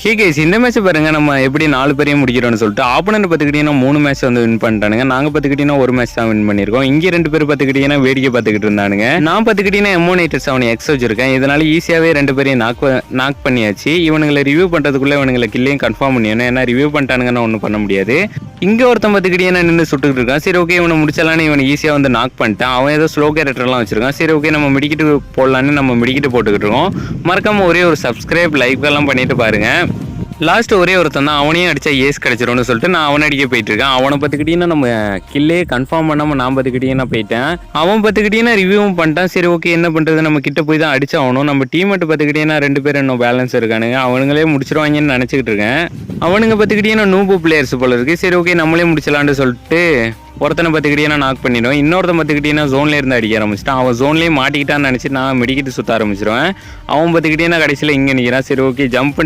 Hey guys, இந்த match பாருங்க நம்ம எப்படி 4 பேரையும் முடிக்கிறோம்னு சொல்லிட்டு ஆப்போனன்ட் பார்த்துக்கிட்டீங்கன்னா 3 மேட்ச் வந்து வின் பண்ணிட்டானுங்க. நாங்கள் பார்த்துக்கிட்டீங்கன்னா 1 மேட்ச் தான் வின் பண்ணியிருக்கோம். இங்கே 2 பேர் பார்த்துக்கிட்டீங்கன்னா வேடிக்கை பார்த்துக்கிட்டு இருந்தானுங்க. நான் பார்த்துக்கிட்டீங்கன்னா M187 X வச்சிருக்கேன். இதனால ஈஸியாகவே 2 பேரையும் நாக் பண்ணியாச்சு. இவனுங்களை ரிவ்யூ பண்ணுறதுக்குள்ளே இவனுங்களை கில்லையும் கன்ஃபார்ம் பண்ணிடணும். ஏன்னா ரிவ்யூ பண்ணிட்டானுங்கன்னா ஒன்றும் பண்ண முடியாது. இங்கே ஒருத்தன் பார்த்துக்கிட்டீங்கன்னா நின்று சுட்டுக்கிட்டு இருக்கான். சரி ஓகே, இவனை முடிச்சலான்னு இவனை ஈஸியாக வந்து நாக் பண்ணிட்டான். அவன் ஏதோ ஸ்லோ கேரக்டர்லாம் வச்சிருக்கான். சரி ஓகே, நம்ம மெடிக்கிட்டு போடலான்னு நம்ம மெடிக்கிட்டு போட்டுக்கிட்டு இருக்கோம். மறக்காம ஒரே ஒரு சப்ஸ்கிரைப் லைக் எல்லாம் பண்ணிட்டு பாருங்க. லாஸ்ட் ஒரே ஒருத்தன் தான், அவனையும் அடிச்சா ஏஸ் கிடைச்சிரும்னு சொல்லிட்டு நான் அவனை அடிக்க போயிட்டு இருக்கேன். அவனை பார்த்துக்கிட்டீங்கன்னா நம்ம கில்லே கன்ஃபார்ம் பண்ணாமல் நான் பார்த்துக்கிட்டீங்கன்னா போயிட்டேன். அவன் பார்த்துக்கிட்டீங்கன்னா ரிவ்யூவும் பண்ணிட்டான். சரி ஓகே, என்ன பண்ணுறது, நம்ம கிட்ட போய் தான் அடிச்சாகணும். நம்ம டீம்மேட் பார்த்துக்கிட்டீங்கன்னா 2 பேர் இன்னும் பேலன்ஸ் இருக்கானுங்க. அவனுங்களே முடிச்சிருவாங்கன்னு நினச்சிக்கிட்டு இருக்கேன். அவனுங்க பார்த்துக்கிட்டீங்கன்னா நூபு பிளேயர்ஸ் போல இருக்கு. சரி ஓகே, நம்மளே முடிச்சலான்னு சொல்லிட்டு ஒருத்தனை பார்த்துக்கிட்டீங்கன்னா நாக் பண்ணிடுவேன். இன்னொருத்தன் பார்த்துக்கிட்டீங்கன்னா ஜோன்ல இருந்து அடிக்க ஆரம்பிச்சிட்டான். அவன் ஜோன்லேயே மாட்டிக்கிட்டான்னு நினச்சி நான் மெடிக்கிட்டு சுற்ற ஆரம்பிச்சிருவேன். அவன் பார்த்துக்கிட்டீங்கன்னா கடைசியில் இங்கே நிற்கிறான். சரி ஓகே, ஜம்ப்